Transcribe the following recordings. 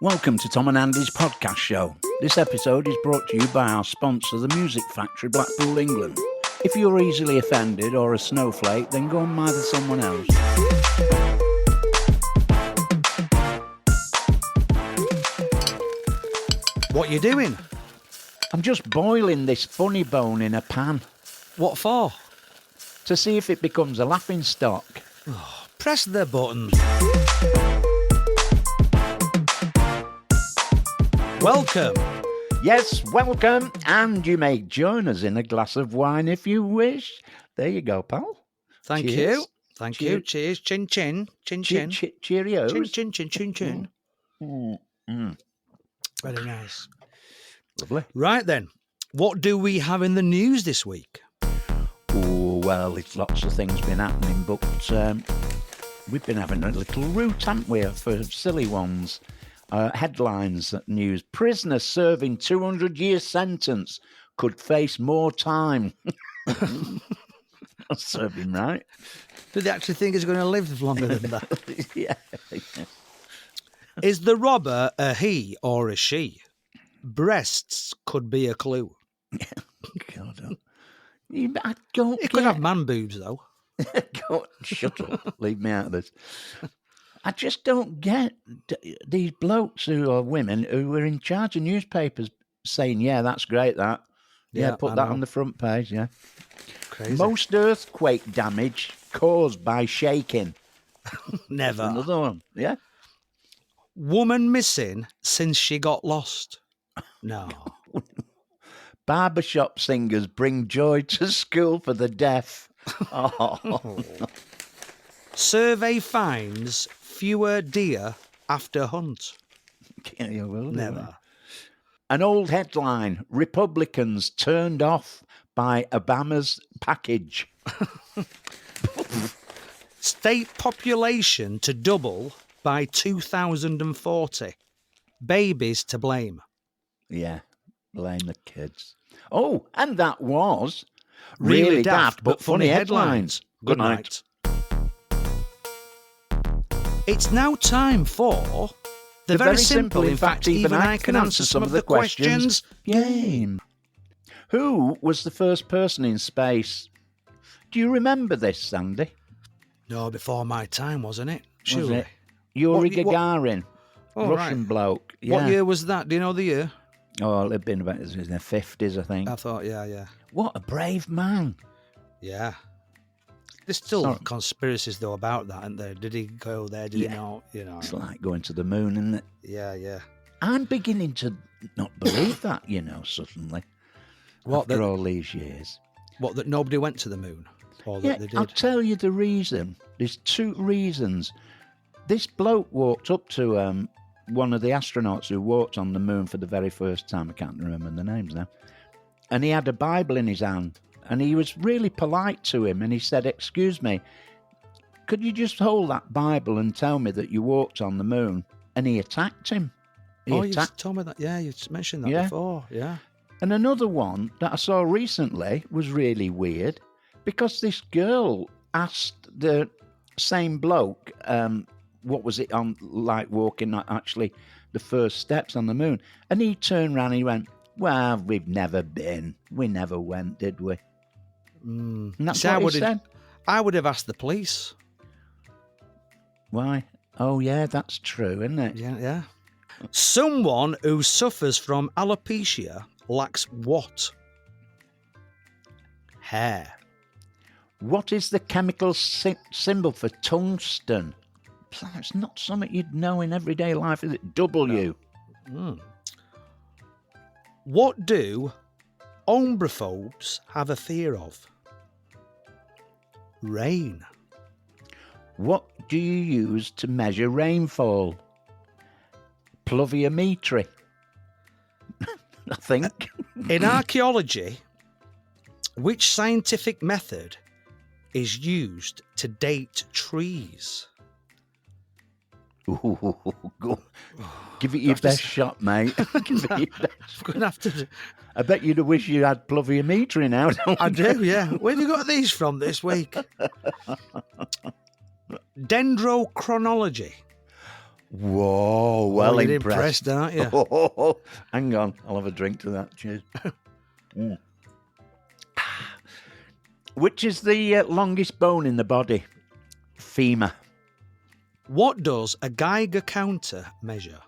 Welcome to Tom and Andy's podcast show. This episode is brought to you by our sponsor, the Music Factory, Blackpool, England. If you're easily offended or a snowflake, then go and mither someone else. What you doing? I'm just boiling this funny bone in a pan What for? to see if it becomes a laughing stock. Press the button. Welcome. Yes, welcome, and you may join us in a glass of wine if you wish. There you go, pal. Thank Cheers. you. Thank you. Cheers. Chin chin. Chin chin. Cheerios. Chin chin chin chin chin. Mm. Very nice. Lovely. Right then. What do we have in the news this week? Oh, well, it's lots of things been happening, but we've been having a little route, haven't we, for silly ones. Headlines news. Prisoner serving 200-year sentence could face more time. I'll serve him right. Do they actually think he's going to live longer than that? Yeah. Is the robber a he or a she? Breasts could be a clue. God, I don't It could have man boobs, though. God, shut up. Leave me out of this. I just don't get these blokes who are women who are in charge of newspapers saying, yeah, that's great, that. Yeah, put that on the front page, yeah. Crazy. Most earthquake damage caused by shaking. Never. Another one, yeah. Woman missing since she got lost. No. Barbershop singers bring joy to school for the deaf. Oh. Survey finds fewer deer after hunt. Yeah, well, Never. An old headline, Republicans turned off by Obama's package. State population to double by 2040. Babies to blame. Yeah, blame the kids. Oh, and that was Really daft but funny headlines. Good night. It's now time for the very simple, in fact, even I can answer some of the questions. Game. Who was the first person in space? Do you remember this, Sandy? No, before my time, wasn't it? Was Surely. it Yuri What- Gagarin, Oh, Russian right. bloke? Yeah. What year was that? Do you know the year? Oh, it'd been about in the 50s, I think. I thought, yeah. What a brave man. Yeah. There's still Sorry. conspiracies, though, about that, aren't there? Did he go there? Did he Yeah. not? You know. It's like going to the moon, isn't it? Yeah. I'm beginning to not believe that, suddenly. What, after that- all these years. What, that nobody went to the moon? Or Yeah, that they did? I'll tell you the reason. There's two reasons. This bloke walked up to one of the astronauts who walked on the moon for the very first time. I can't remember the names now. And he had a Bible in his hand. And he was really polite to him. And he said, "Excuse me, could you just hold that Bible and tell me that you walked on the moon?" And he attacked him. He you attacked. told me that. Yeah, you mentioned that Yeah. before. Yeah. And another one that I saw recently was really weird because this girl asked the same bloke, what was it on like walking actually the first steps on the moon? And he turned around and he went, "Well, we've never been. We never went, did we?" And that's See, what he said. I would have asked the police. Why? Oh, yeah, that's true, isn't it? Yeah. Someone who suffers from alopecia lacks what? Hair. What is the chemical symbol for tungsten? It's not something you'd know in everyday life, is it? W. What do ombrophobes have a fear of? Rain. What do you use to measure rainfall? Pluviometry. I think. In archaeology, which scientific method is used to date trees? Ooh, go. Give it your best shot, mate. Give it your best. I'm going to have to... I bet you'd wish you had pluviometry now, don't I you? do, yeah. Where have you got these from this week? Dendrochronology. Whoa, well you're impressed. impressed, aren't you? Hang on, I'll have a drink to that. Cheers. Mm. Which is the longest bone in the body? Femur. What does a Geiger counter measure?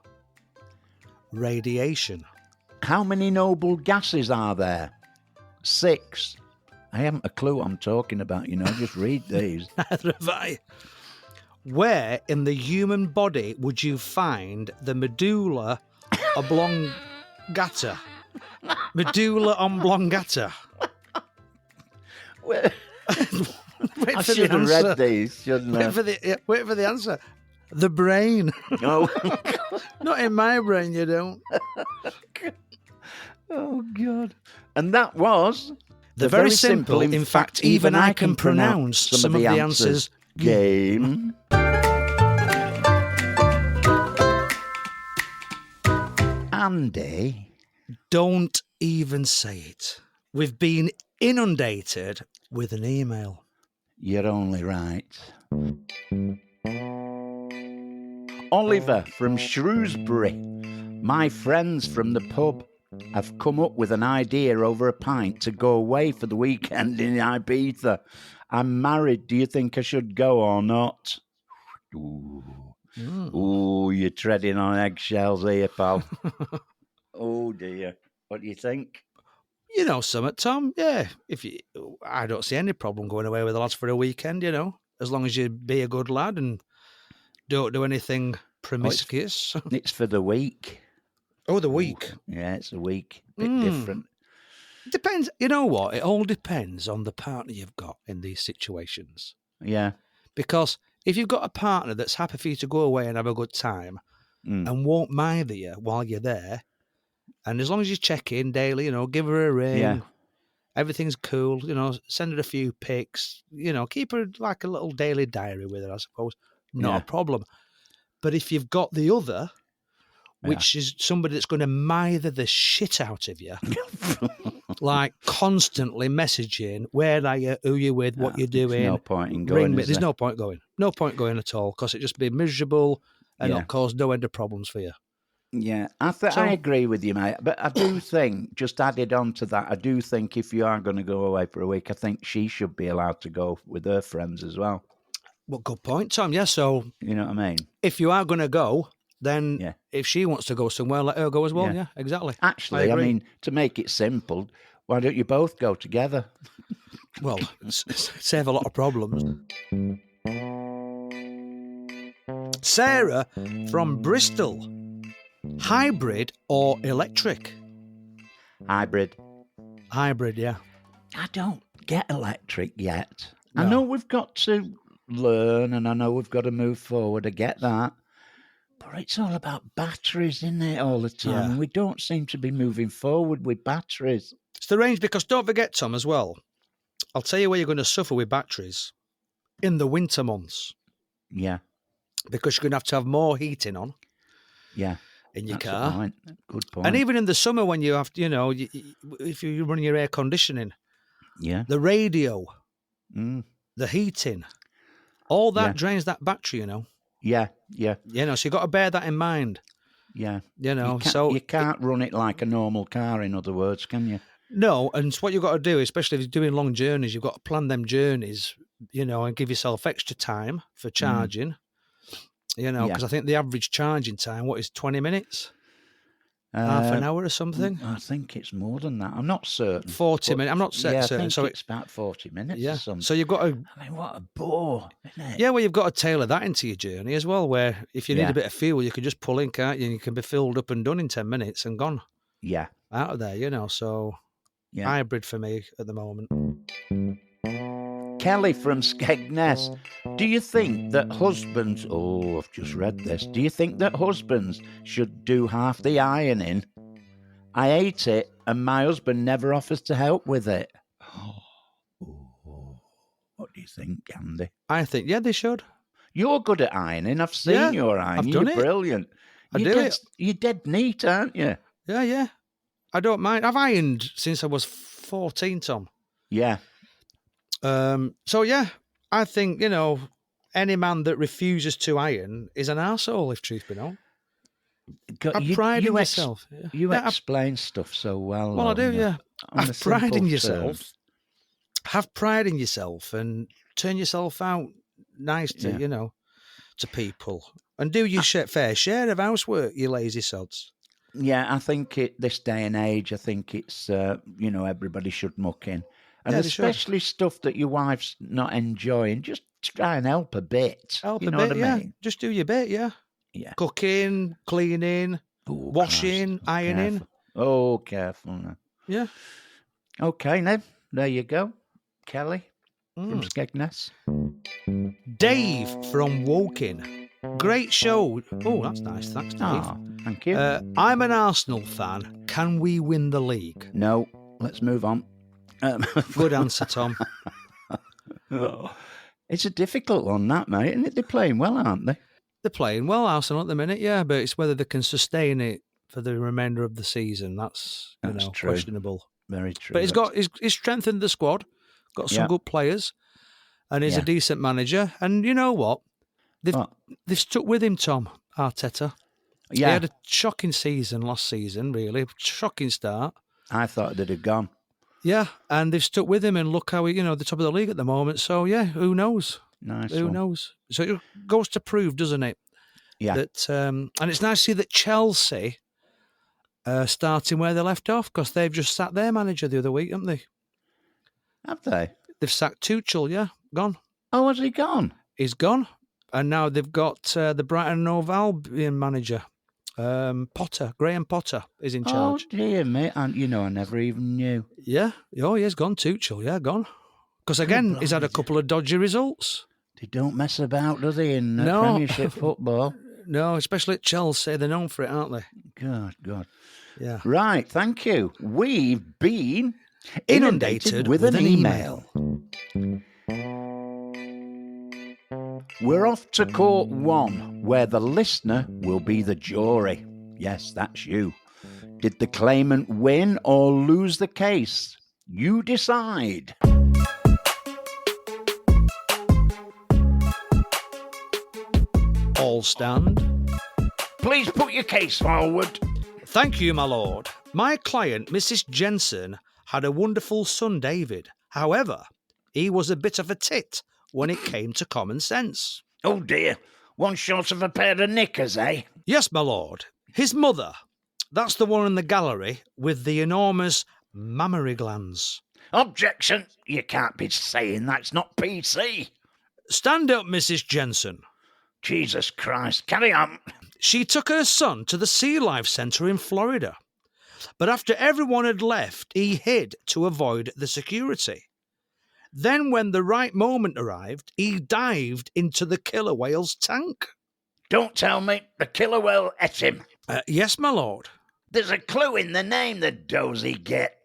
Radiation. How many noble gases are there? 6. I haven't a clue what I'm talking about, just read these. Neither have I. Where in the human body would you find the medulla oblongata? Medulla oblongata. Wait, Wait I for the should have answer. read these, shouldn't I? Wait for the answer. The brain. Oh. Not in my brain, you don't. Oh, God. And that was... The very simple, in fact, even I can pronounce some of the answers. Game. Andy. Don't even say it. We've been inundated with an email. You're only right. Oliver from Shrewsbury. My friends from the pub have come up with an idea over a pint to go away for the weekend in Ibiza. I'm married. Do you think I should go or not? Ooh, Ooh, you're treading on eggshells here, pal. Oh, dear. What do you think? You know something, Tom? Yeah. I don't see any problem going away with the lads for a weekend, as long as you be a good lad and don't do anything promiscuous. It's for the week. Oh, the week. Yeah, it's a week. Bit different. Depends. You know what? It all depends on the partner you've got in these situations. Yeah. Because if you've got a partner that's happy for you to go away and have a good time and won't mind you while you're there, and as long as you check in daily, give her a ring, everything's cool, send her a few pics, keep her like a little daily diary with her, I suppose. Not a problem. But if you've got the other, which is somebody that's going to mither the shit out of you, like constantly messaging, where are you, who you with, what you're doing. There's no point in going. There's no point going. No point going at all, because it just be miserable and it'll cause no end of problems for you. Yeah, I agree with you, mate. But I do think, just added on to that, I do think if you are going to go away for a week, I think she should be allowed to go with her friends as well. Well, good point, Tom. Yeah, so... You know what I mean? If you are going to go, then if she wants to go somewhere, let her go as well. Yeah, exactly. Actually, I mean, to make it simple, why don't you both go together? Well, save a lot of problems. Sarah from Bristol. Hybrid or electric? Hybrid. Hybrid, yeah. I don't get electric yet. No. I know we've got to learn and I know we've got to move forward. I get that. But it's all about batteries, isn't it, all the time? Yeah. And we don't seem to be moving forward with batteries. It's the range, because don't forget, Tom, as well, I'll tell you where you're going to suffer with batteries. In the winter months. Yeah. Because you're going to have more heating on. Yeah. In your That's car. a point. Good point. And even in the summer when you have, if you're running your air conditioning, the radio, the heating, all that drains that battery, Yeah. So you've got to bear that in mind. Yeah. So you can't run it like a normal car, in other words, can you? No, and what you've got to do, especially if you're doing long journeys, you've got to plan them journeys, and give yourself extra time for charging. Because I think the average charging time, what is 20 minutes? Half an hour or something? I think it's more than that. I'm not certain. 40 minutes. I'm not certain. I think it's about 40 minutes or something. So you've got to... I mean, what a bore, isn't it? Yeah, well, you've got to tailor that into your journey as well, where if you need a bit of fuel, you can just pull in, can't you? And you can be filled up and done in 10 minutes and gone. Yeah. Out of there, so hybrid for me at the moment. Kelly from Skegness. Do you think that husbands... Oh, I've just read this. Do you think that husbands should do half the ironing? I hate it, and my husband never offers to help with it. Oh, what do you think, Andy? I think, they should. You're good at ironing. I've seen your ironing. I've done You're brilliant. You're dead neat, aren't you? Yeah. I don't mind. I've ironed since I was 14, Tom. Yeah. So, I think, any man that refuses to iron is an arsehole, if truth be known. God, Have pride in yourself. You Yeah, explain stuff so well. well, I do, yeah. On the Have pride simple in yourself. terms. Have pride in yourself and turn yourself out nice to, Yeah. to people. And do your fair share of housework, you lazy sods. Yeah, I think this day and age, I think it's, everybody should muck in. And Yeah, they should. especially stuff that your wife's not enjoying, just try and help a bit. Help you a know bit, what I yeah. mean? Just do your bit, yeah. Yeah. Cooking, cleaning, Oh, washing, Christ. ironing. Careful. Oh, careful now. Yeah. Okay, then. There you go. Kelly from Skegness. Dave from Woking. Great show. Oh, that's nice. Thanks, Dave. Oh, thank you. I'm an Arsenal fan. Can we win the league? No, let's move on. Good answer, Tom. It's a difficult one, that, mate. Isn't it? They're playing well, aren't they? They're playing well, Arsenal, at the minute, yeah, but it's whether they can sustain it for the remainder of the season. That's true. Questionable. Very true. But he's strengthened the squad, got some good players, and he's a decent manager. And you know what? They've stuck with him, Tom Arteta. Yeah. He had a shocking season last season, really. Shocking start. I thought they'd have gone. Yeah, and they've stuck with him, and look how the top of the league at the moment. So, yeah, who knows? Nice. Who knows? So it goes to prove, doesn't it? Yeah. That and it's nice to see that Chelsea starting where they left off, because they've just sacked their manager the other week, haven't they? Have they? They've sacked Tuchel, yeah, gone. Oh, has he gone? He's gone, and now they've got the Brighton and Hove Albion manager, Graham Potter, is in charge. Oh dear, mate! And I never even knew. Yeah, he's gone. Tuchel, yeah, gone. Because again, he's had a couple of dodgy results. They don't mess about, do they, in Premiership football? No, especially at Chelsea. They're known for it, aren't they? God. Yeah. Right, thank you. We've been inundated with an email. We're off to court 1, where the listener will be the jury. Yes, that's you. Did the claimant win or lose the case? You decide. All stand. Please put your case forward. Thank you, my lord. My client, Mrs. Jensen, had a wonderful son, David. However, he was a bit of a tit when it came to common sense. Oh dear, one short of a pair of knickers, eh? Yes, my lord. His mother, that's the one in the gallery with the enormous mammary glands. Objection! You can't be saying that's not PC. Stand up, Mrs. Jensen. Jesus Christ, carry on. She took her son to the Sea Life Centre in Florida. But after everyone had left, he hid to avoid the security. Then when the right moment arrived, he dived into the killer whale's tank. Don't tell me the killer whale ate him. Yes, my lord. There's a clue in the name, the dozy git.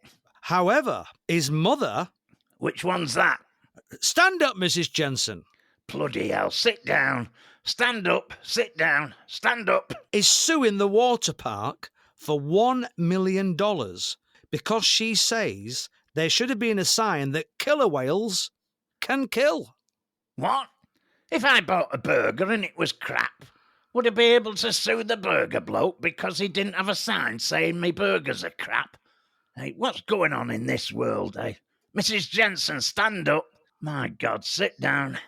However, his mother... Which one's that? Stand up, Mrs. Jensen. Bloody hell, sit down. Stand up, sit down, stand up. Is suing the water park for $1 million because she says there should have been a sign that killer whales can kill. What? If I bought a burger and it was crap, would I be able to sue the burger bloke because he didn't have a sign saying me burgers are crap? Hey, what's going on in this world, eh? Mrs. Jensen, stand up. My God, sit down.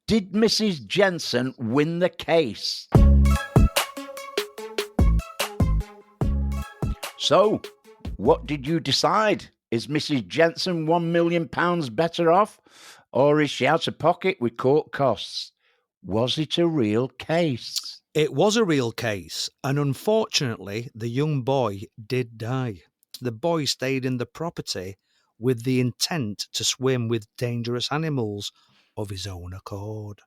Did Mrs. Jensen win the case? So, what did you decide? Is Mrs. Jensen £1 million better off? Or is she out of pocket with court costs? Was it a real case? It was a real case, and unfortunately, the young boy did die. The boy stayed in the property with the intent to swim with dangerous animals of his own accord.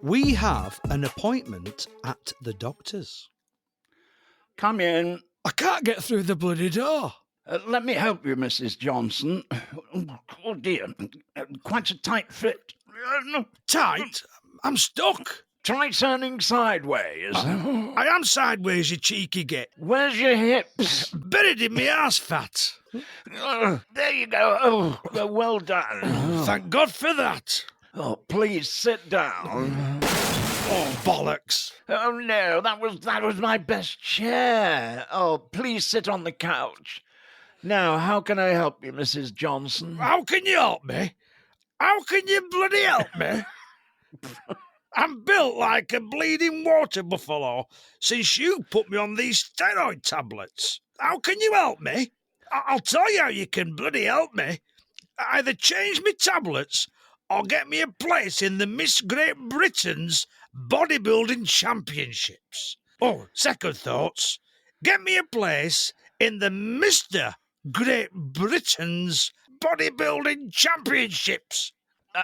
We have an appointment at the doctor's. Come in. I can't get through the bloody door. Let me help you, Mrs. Johnson. Oh dear, quite a tight fit. Tight? I'm stuck. Try turning sideways. I am sideways, you cheeky git. Where's your hips? Buried in me arse fat. There you go. Oh, well done. Thank God for that. Oh, please sit down. Oh, bollocks. Oh no, that was my best chair. Oh, please sit on the couch. Now, how can I help you, Mrs. Johnson? How can you help me? How can you bloody help me? I'm built like a bleeding water buffalo since you put me on these steroid tablets. How can you help me? I'll tell you how you can bloody help me. Either change me tablets or get me a place in the Miss Great Britain's bodybuilding championships. Oh, second thoughts. Get me a place in the Mr. Great Britain's bodybuilding championships.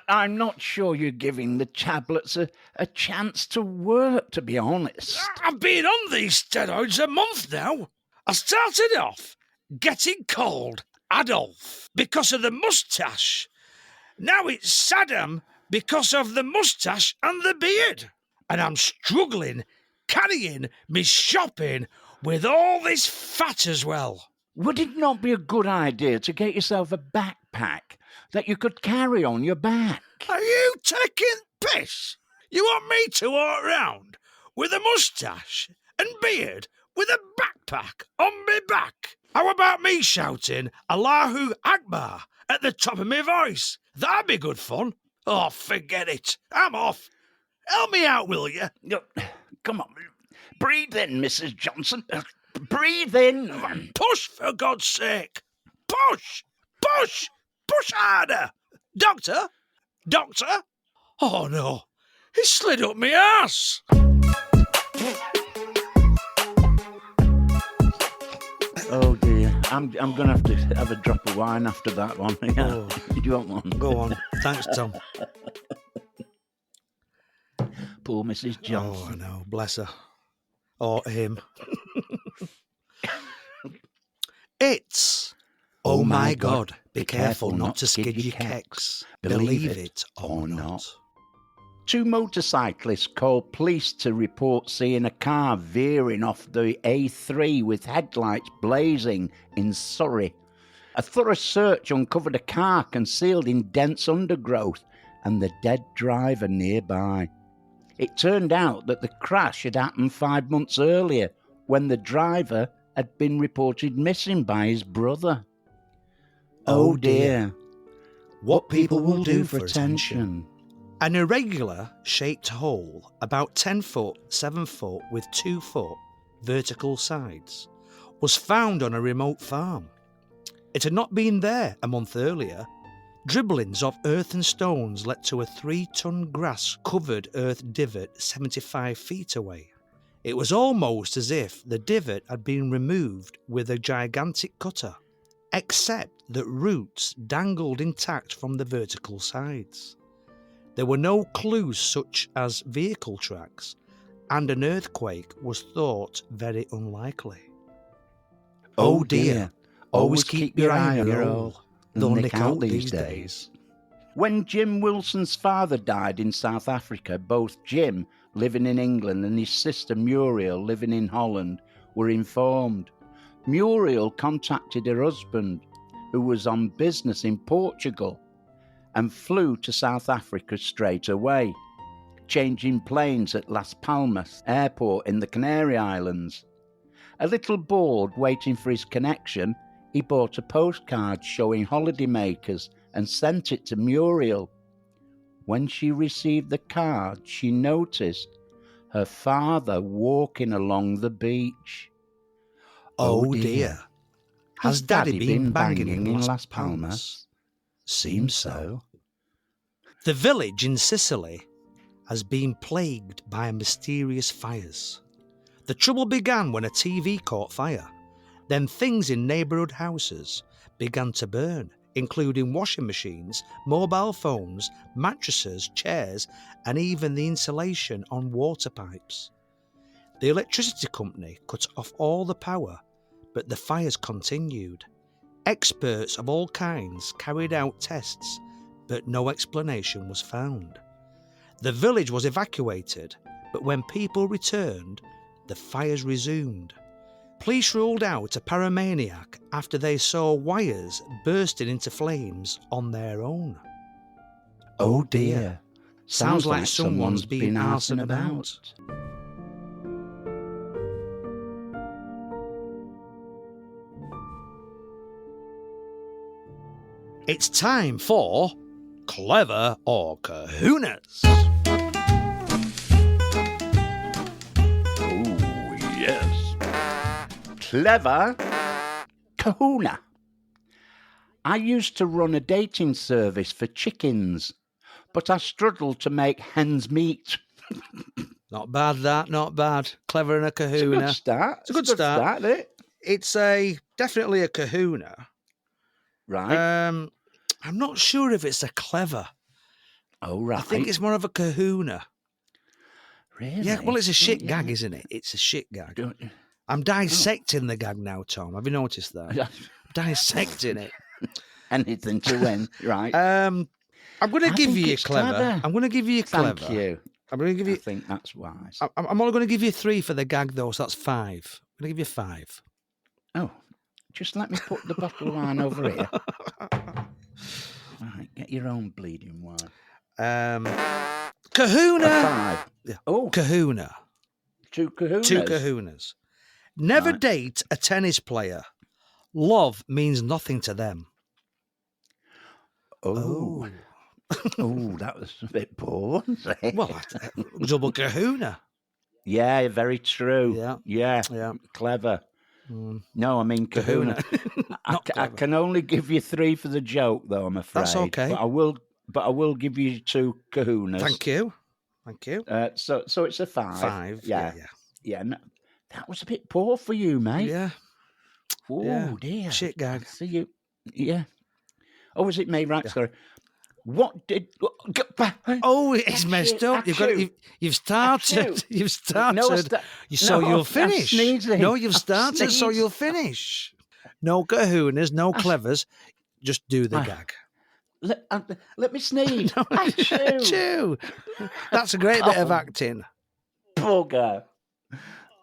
I'm not sure you're giving the tablets a chance to work, to be honest. I've been on these steroids a month now. I started off getting called Adolf because of the moustache. Now it's Saddam because of the moustache and the beard. And I'm struggling carrying me shopping with all this fat as well. Would it not be a good idea to get yourself a backpack that you could carry on your back? Are you taking piss? You want me to walk around with a moustache and beard with a backpack on my back? How about me shouting Allahu Akbar at the top of my voice? That'd be good fun. Oh, forget it. I'm off. Help me out, will you? Come on. Breathe in, Mrs. Johnson. Breathe in. Push, for God's sake. Push. Push. Push harder. Doctor? Doctor? Oh, no. He slid up my arse. Oh, dear. I'm going to have a drop of wine after that one. Yeah. Do you want one? Go on. Thanks, Tom. Poor Mrs. Johnson. Oh, I know. Bless her. Or him. It's... Oh, my God. Be careful not to skid your kecks. Believe it or not. Two motorcyclists called police to report seeing a car veering off the A3 with headlights blazing in Surrey. A thorough search uncovered a car concealed in dense undergrowth and the dead driver nearby. It turned out that the crash had happened 5 months earlier when the driver had been reported missing by his brother. Oh dear. What people will do for attention. An irregular shaped hole, about 10 foot, 7 foot with 2 foot vertical sides, was found on a remote farm. It had not been there a month earlier. Dribblings of earth and stones led to a 3-ton grass-covered earth divot 75 feet away. It was almost as if the divot had been removed with a gigantic cutter, except that roots dangled intact from the vertical sides. There were no clues such as vehicle tracks, and an earthquake was thought very unlikely. Oh dear, always keep your eye on your hole. They'll nick out these days. When Jim Wilson's father died in South Africa, both Jim, living in England, and his sister Muriel, living in Holland, were informed. Muriel contacted her husband, who was on business in Portugal, and flew to South Africa straight away, changing planes at Las Palmas Airport in the Canary Islands. A little bored waiting for his connection, he bought a postcard showing holidaymakers and sent it to Muriel. When she received the card, she noticed her father walking along the beach. Oh dear. Has Daddy been banging in Las Palmas? Palmas? Seems so. The village in Sicily has been plagued by mysterious fires. The trouble began when a TV caught fire. Then things in neighbourhood houses began to burn, including washing machines, mobile phones, mattresses, chairs, and even the insulation on water pipes. The electricity company cut off all the power, but the fires continued. Experts of all kinds carried out tests, but no explanation was found. The village was evacuated, but when people returned, the fires resumed. Police ruled out a pyromaniac after they saw wires bursting into flames on their own. Oh dear. Sounds like someone's been arsing about. It's time for Clever or Kahunas. Oh, yes. Clever kahuna. I used to run a dating service for chickens, but I struggled to make hens meet. Not bad, that, not bad. Clever and a kahuna. It's a good start. It's a good start. Isn't it? It's definitely a kahuna. Right. I'm not sure if it's a clever. Oh, right. I think it's more of a kahuna. Really? Yeah, well, it's a shit gag, isn't it? It's a shit gag. I'm dissecting the gag now, Tom. Have you noticed that? I'm dissecting it. Anything to win, right? I'm going to give you a clever. I'm going to give you a clever. Thank you. I'm going to give you. I think that's wise. I'm only going to give you 3 for the gag, though, so that's 5. I'm going to give you 5. Oh, just let me put the bottle of wine over here. Right, get your own bleeding wine. Kahuna. 5. Yeah. Oh, kahuna. 2 kahunas. 2 kahunas. Never date a tennis player. Love means nothing to them. Oh. Oh, that was a bit poor, wasn't it? Well, double kahuna. Yeah, very true. Yeah. Clever. No, I mean kahuna. I can only give you 3 for the joke, though, I'm afraid. That's okay. But I will give you 2 kahunas. Thank you. So it's a 5. 5. Yeah. No, that was a bit poor for you, mate. Yeah. Oh, dear. Shit gag. See you. Yeah. Oh, was it me? Right, sorry. What did? Oh, it's messed up. You've started. You've started. You'll finish. No, you've started, so you'll finish. No kahunas, no clevers. Just do the gag. Let me sneeze. Achoo. That's a great bit of acting. Bugger.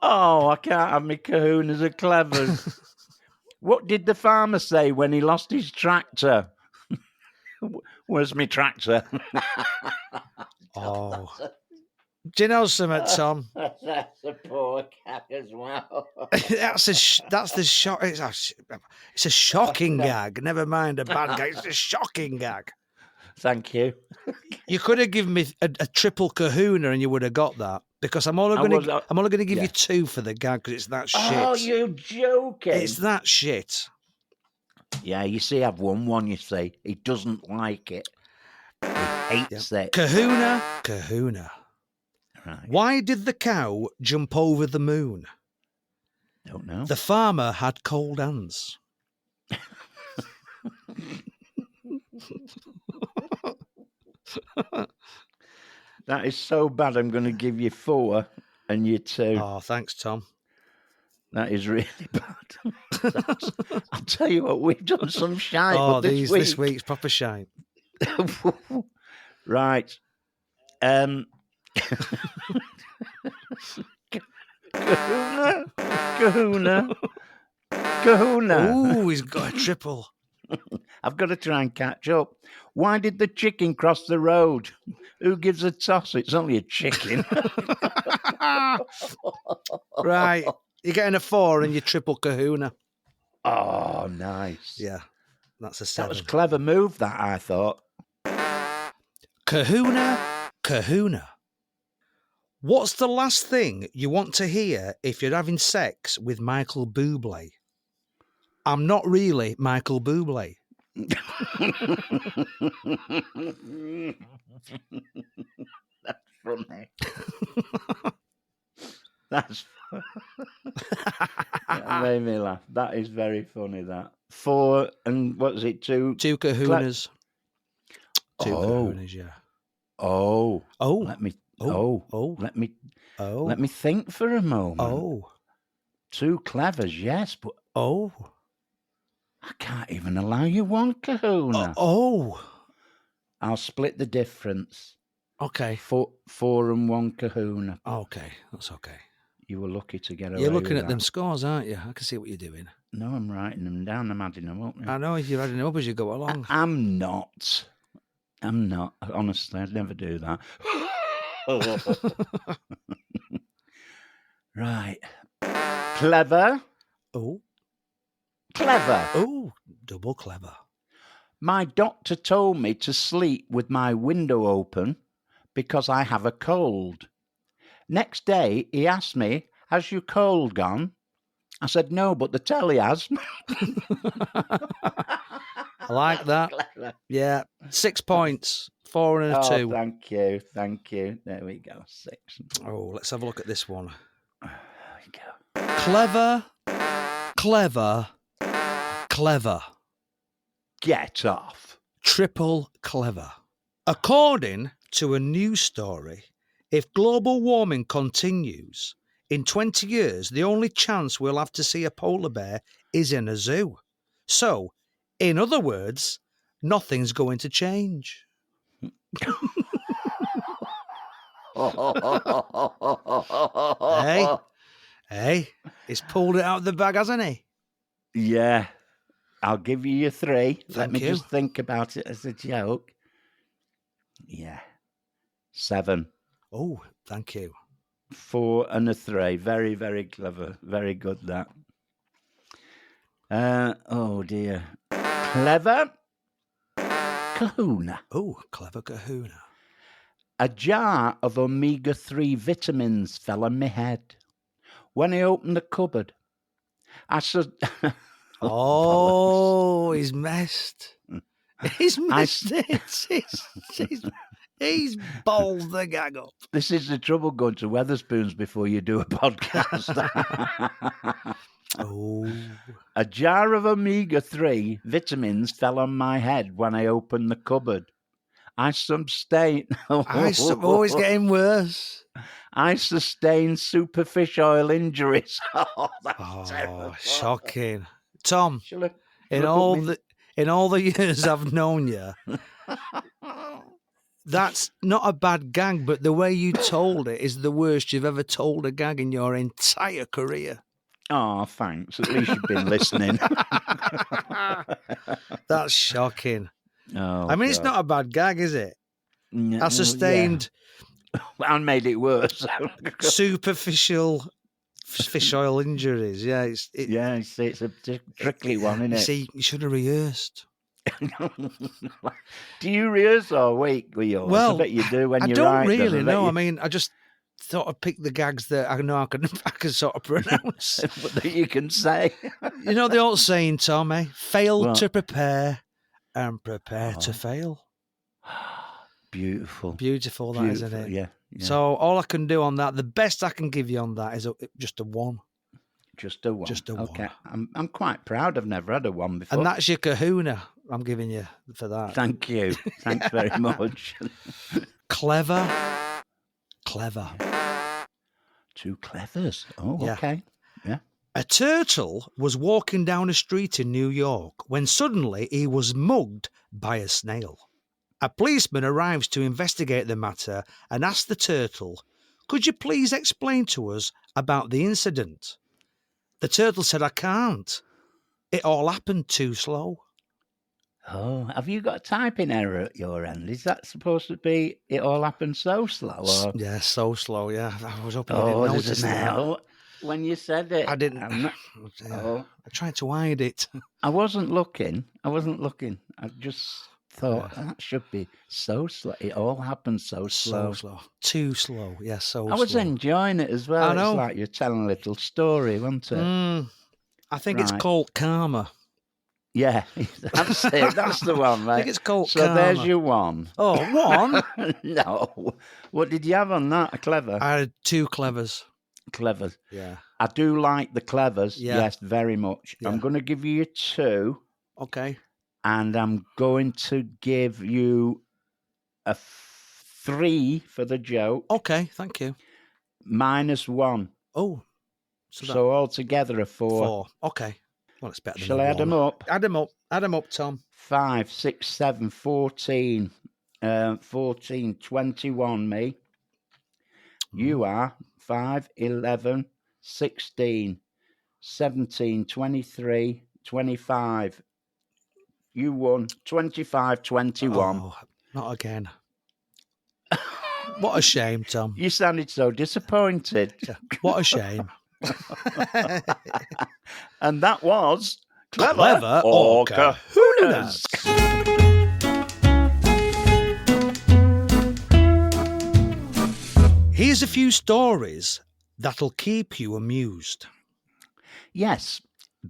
Oh, I can't have my kahunas or clevers. What did the farmer say when he lost his tractor? Where's my tractor? Oh. Do you know something, Tom? That's a poor gag as well. That's the shock. It's a shocking gag. Never mind a bad gag. It's a shocking gag. Thank you. You could have given me a triple kahuna and you would have got that. Because I'm only going to give you 2 for the gag because it's that shit. Oh, you're joking. It's that shit. Yeah, you see, I've won one, you see. He doesn't like it. He hates it. Kahuna. Right. Why did the cow jump over the moon? Don't know. The farmer had cold hands. That is so bad, I'm going to give you 4 and you 2. Oh, thanks, Tom. That is really bad. I'll tell you what, we've done some shite. Oh, but this week's proper shite. Right. Kahuna. Ooh, he's got a triple. I've got to try and catch up. Why did the chicken cross the road? Who gives a toss? It's only a chicken. Right. You're getting a 4 and you triple kahuna. Oh, nice. Yeah. That's a 7. That was a clever move, that, I thought. Kahuna. What's the last thing you want to hear if you're having sex with Michael Bublé? I'm not really Michael Bublé. That's funny. That made me laugh. That is very funny, that. 4 and what is it? 2? 2 kahunas. 2 kahunas, yeah. Oh. Let me think for a moment. Oh. 2 clevers, yes, but I can't even allow you 1 kahuna. Oh. I'll split the difference. Okay. Four and one kahuna. Okay. That's okay. You were lucky to get away You're looking with at them that. scores, aren't you? I can see what you're doing. No, I'm writing them down. I'm adding them up. I know you're adding them up as you go along. I'm not. Honestly, I'd never do that. Right. Clever. Oh. Clever. Oh, double clever. My doctor told me to sleep with my window open because I have a cold. Next day, he asked me, has your cold gone? I said, no, but the telly has. I like that. Clever. Yeah. 6 points. 4 and a 2. Thank you. Thank you. There we go. 6. Oh, let's have a look at this one. There we go. Clever, clever, clever. Get off. Triple clever. According to a news story, if global warming continues, in 20 years, the only chance we'll have to see a polar bear is in a zoo. So, in other words, nothing's going to change. Hey, he's pulled it out of the bag, hasn't he? Yeah. I'll give you your 3. Let me you. just think about it as a joke. Yeah. 7. Oh, thank you. 4 and a 3. Very, very clever. Very good, that. Oh, dear. Clever kahuna. Oh, clever kahuna. A jar of omega-3 vitamins fell on my head. When I opened the cupboard, I said... Oh, he's messed. He's messed it. He's bowled the gag up. This is the trouble going to Weatherspoons before you do a podcast. Oh. A jar of omega-3 vitamins fell on my head when I opened the cupboard. I sustained... Oh, it's getting worse. I sustained super fish oil injuries. Oh, that's terrible. Shocking. Tom, Shall in all the years I've known you, that's not a bad gag, but the way you told it is the worst you've ever told a gag in your entire career. Oh, thanks. At least you've been listening. That's shocking. Oh, I mean, it's not a bad gag, is it? I sustained... I made it worse. Superficial fish oil injuries. Yeah, it's a tricky one, isn't it? See, you should have rehearsed. Do you rehearse all week with yours? Well, I bet you do when you don't write them. really know. I mean, I just thought I'd pick the gags that I know I can sort of pronounce. But that you can say. You know the old saying, Tom, eh? Fail to prepare and prepare to fail. Beautiful. Beautiful, that, isn't it? Yeah. So all I can do on that, the best I can give you on that is just a 1. Just a 1. Just a 1. Okay. I'm quite proud. I've never had a 1 before. And that's your kahuna I'm giving you for that. Thank you. Thanks very much. Clever. 2 clevers. Oh, Yeah. okay. Yeah. A turtle was walking down a street in New York when suddenly he was mugged by a snail. A policeman arrives to investigate the matter and asks the turtle, "Could you please explain to us about the incident?" The turtle said, "I can't. It all happened too slow." Oh, have you got a typing error at your end? Is that supposed to be it all happened so slow? Or... Yeah, so slow, yeah. I was hoping you didn't notice that. When you said it. I didn't. I tried to hide it. I wasn't looking. I just thought that should be so slow. It all happened so slow. So slow. Too slow. Yeah, so slow. I was enjoying it as well. I know. It's like you're telling a little story, wasn't it? I think it's called Karma. Yeah, that's it. That's the one, right? I think it's called So Karma. there's your 1. Oh, 1? No. What did you have on that? A clever? I had 2 clevers. Clevers. Yeah. I do like the clevers. Yeah. Yes, very much. Yeah. I'm going to give you 2. Okay. And I'm going to give you a 3 for the joke. Okay, thank you. -1. Oh. So altogether a 4. 4. Okay. Well, it's better than Shall I add them up? Add them up. Add them up, Tom. 5, 6, 7, 14. 14, 21, me. You are 5, 11, 16, 17, 23, 25. You won 25, 21. Oh, not again. What a shame, Tom. You sounded so disappointed. Yeah, what a shame. And that was Clever or Kahunas. Here's a few stories that'll keep you amused. Yes,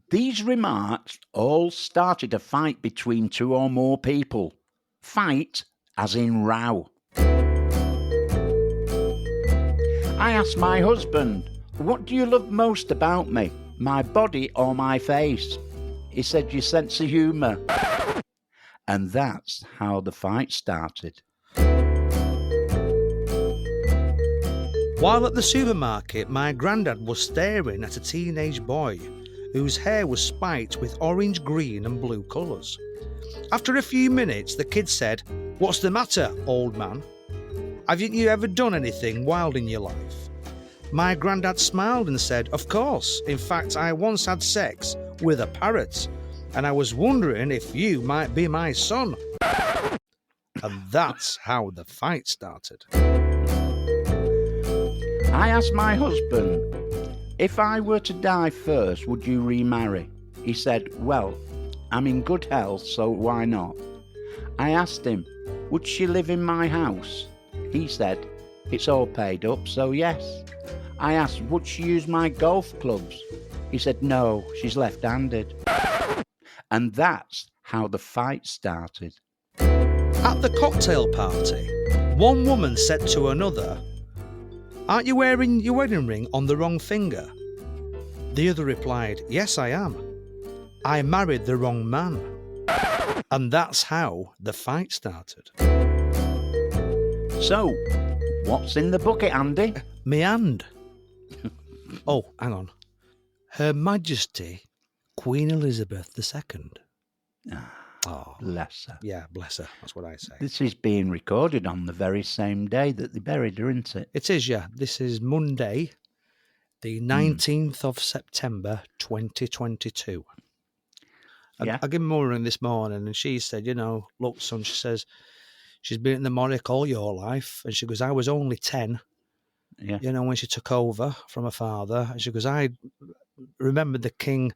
these remarks all started a fight between two or more people. Fight as in row. I asked my husband, "What do you love most about me, my body or my face?" He said, "Your sense of humour." And that's how the fight started. While at the supermarket, my granddad was staring at a teenage boy whose hair was spiked with orange, green and blue colours. After a few minutes, the kid said, "What's the matter, old man? Haven't you ever done anything wild in your life?" My granddad smiled and said, "Of course. In fact, I once had sex with a parrot, and I was wondering if you might be my son." And that's how the fight started. I asked my husband, "If I were to die first, would you remarry?" He said, "Well, I'm in good health, so why not?" I asked him, "Would she live in my house?" He said, "It's all paid up, so yes." I asked, "Would she use my golf clubs?" He said, "No, she's left-handed." And that's how the fight started. At the cocktail party, one woman said to another, "Aren't you wearing your wedding ring on the wrong finger?" The other replied, "Yes, I am. I married the wrong man." And that's how the fight started. So, what's in the bucket, Andy? Me hand. Oh, hang on. Her Majesty Queen Elizabeth II. Oh, Bless her. yeah, bless her. That's what I say. This is being recorded on the very same day that they buried her, isn't it? It is, yeah. This is Monday, the 19th of September, 2022. Yeah. I gave Mum a ring this morning and she said, "Look, son," she says, "she's been in the monarch all your life." And she goes, "I was only 10, Yeah. when she took over from her father." And she goes, "I remember the king,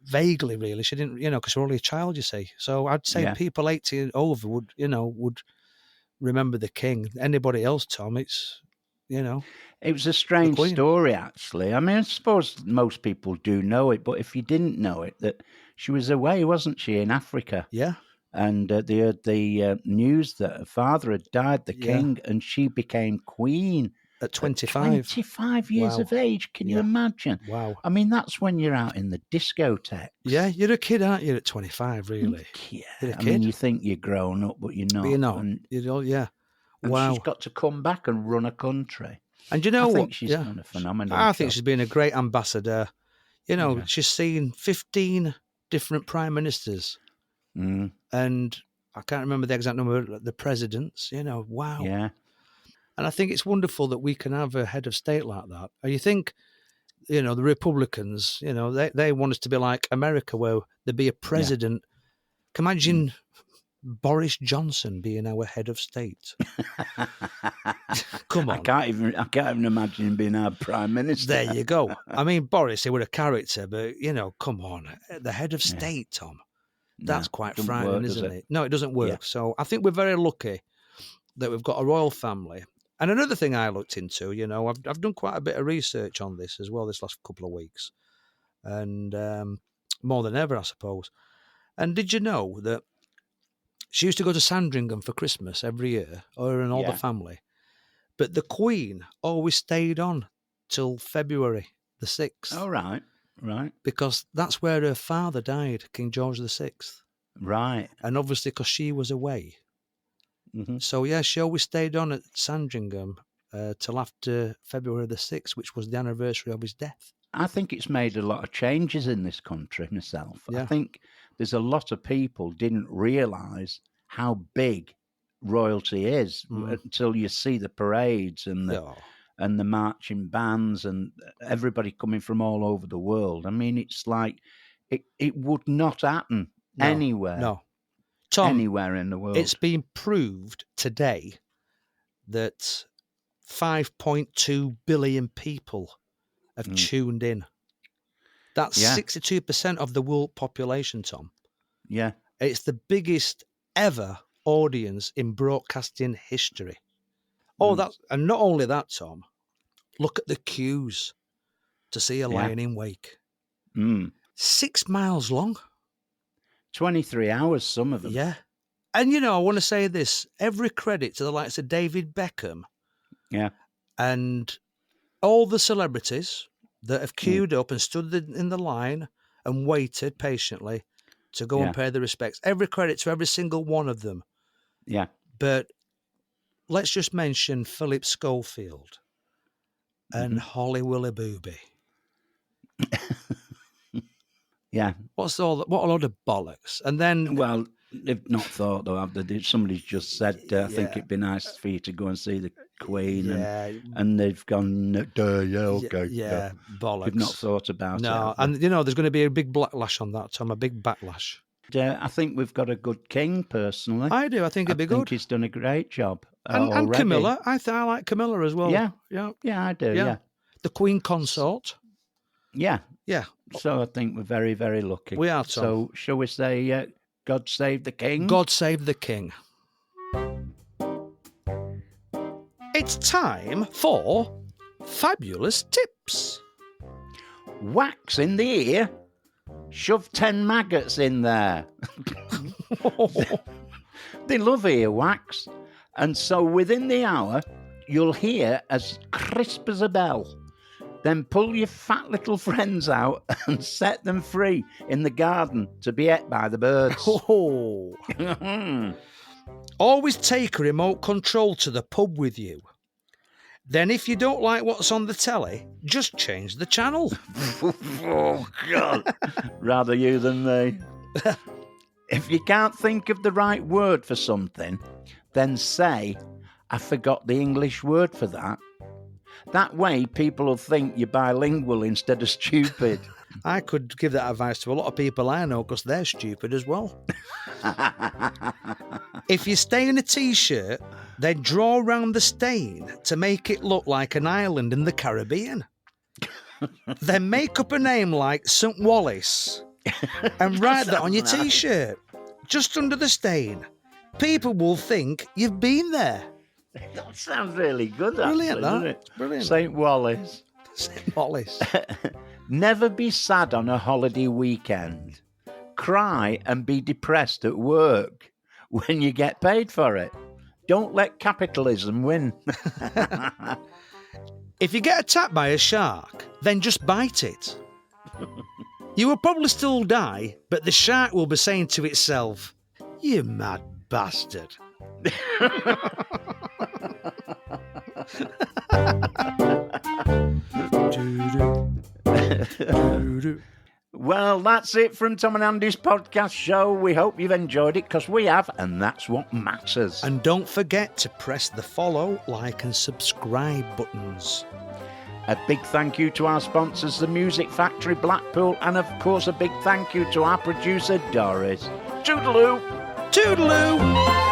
vaguely, really." She didn't, because we're only a child, you see. So I'd say people 80 and over would remember the king. Anybody else, Tom, it's, It was a strange story, actually. I mean, I suppose most people do know it, but if you didn't know it, that she was away, wasn't she, in Africa? Yeah. And they heard the news that her father had died, the king, and she became queen. At 25. 25 years of age. Can you imagine? Wow. I mean, that's when you're out in the discotheques. Yeah, you're a kid, aren't you, at 25, really? Yeah. You're a kid. I mean, you think you're grown up, but you're not. But you're not. And yeah. Wow. she's got to come back and run a country. And you know I what? think she's done a phenomenal I job. think she's been a great ambassador. She's seen 15 different prime ministers. And I can't remember the exact number of the presidents. Wow. Yeah. And I think it's wonderful that we can have a head of state like that. And you think, the Republicans, they want us to be like America, where there'd be a president. Can you imagine Boris Johnson being our head of state? Come on. I can't even imagine him being our prime minister. There you go. I mean, Boris, he was a character, but, come on. The head of state, Tom. That's quite frightening, isn't it? No, it doesn't work. Yeah. So I think we're very lucky that we've got a royal family. And another thing I looked into, I've done quite a bit of research on this as well this last couple of weeks. And more than ever, I suppose. And did you know that she used to go to Sandringham for Christmas every year, her and all the family. But the Queen always stayed on till February the 6th. Oh, right. Because that's where her father died, King George VI. Right. And obviously because she was away. Mm-hmm. So, she always stayed on at Sandringham till after February the 6th, which was the anniversary of his death. I think it's made a lot of changes in this country myself. Yeah. I think there's a lot of people didn't realise how big royalty is until you see the parades and the marching bands and everybody coming from all over the world. I mean, it's like it would not happen anywhere. No. Tom, anywhere in the world. It's been proved today that 5.2 billion people have tuned in. That's 62% of the world population, Tom. Yeah. It's the biggest ever audience in broadcasting history. And not only that, Tom, look at the queues to see a lion in wake. 6 miles long. 23 hours, some of them. Yeah. And, I want to say this. Every credit to the likes of David Beckham. Yeah. And all the celebrities that have queued up and stood in the line and waited patiently to go and pay their respects. Every credit to every single one of them. Yeah. But let's just mention Philip Schofield and Holly Willoughby. Yeah. What a load of bollocks. And then... Well, they've not thought, though, have they? Somebody's just said, I think it'd be nice for you to go and see the Queen. And they've gone, okay. Yeah, bollocks. They've not thought about it. No, and, there's going to be a big backlash on that, Tom, a big backlash. I think we've got a good king, personally. I do. I think it'd be good. I think he's done a great job. And Camilla. I like Camilla as well. Yeah. Yeah, I do, yeah. The Queen Consort. Yeah. Yeah. So I think we're very, very lucky. We are, Tom. So shall we say, God save the king? God save the king. It's time for Fabulous Tips. Wax in the ear. Shove 10 maggots in there. They love earwax. And so within the hour, you'll hear as crisp as a bell. Then pull your fat little friends out and set them free in the garden to be ate by the birds. Always take a remote control to the pub with you. Then if you don't like what's on the telly, just change the channel. Oh, God. Rather you than me. If you can't think of the right word for something, then say, I forgot the English word for that. That way, people will think you're bilingual instead of stupid. I could give that advice to a lot of people I know because they're stupid as well. If you stain a T-shirt, then draw around the stain to make it look like an island in the Caribbean. Then make up a name like St. Wallace and write that on your T-shirt, just under the stain. People will think you've been there. That sounds really good, actually, brilliant, doesn't it? It's brilliant. St. Wallace. St. Wallace. Never be sad on a holiday weekend. Cry and be depressed at work when you get paid for it. Don't let capitalism win. If you get attacked by a shark, then just bite it. You will probably still die, but the shark will be saying to itself, "You mad bastard." Well, that's it from Tom and Andy's podcast show. We hope you've enjoyed it, because we have, and that's what matters. And don't forget to press the follow, like and subscribe buttons. A big thank you to our sponsors, the Music Factory Blackpool, and of course a big thank you to our producer, Doris. Toodaloo! Toodaloo!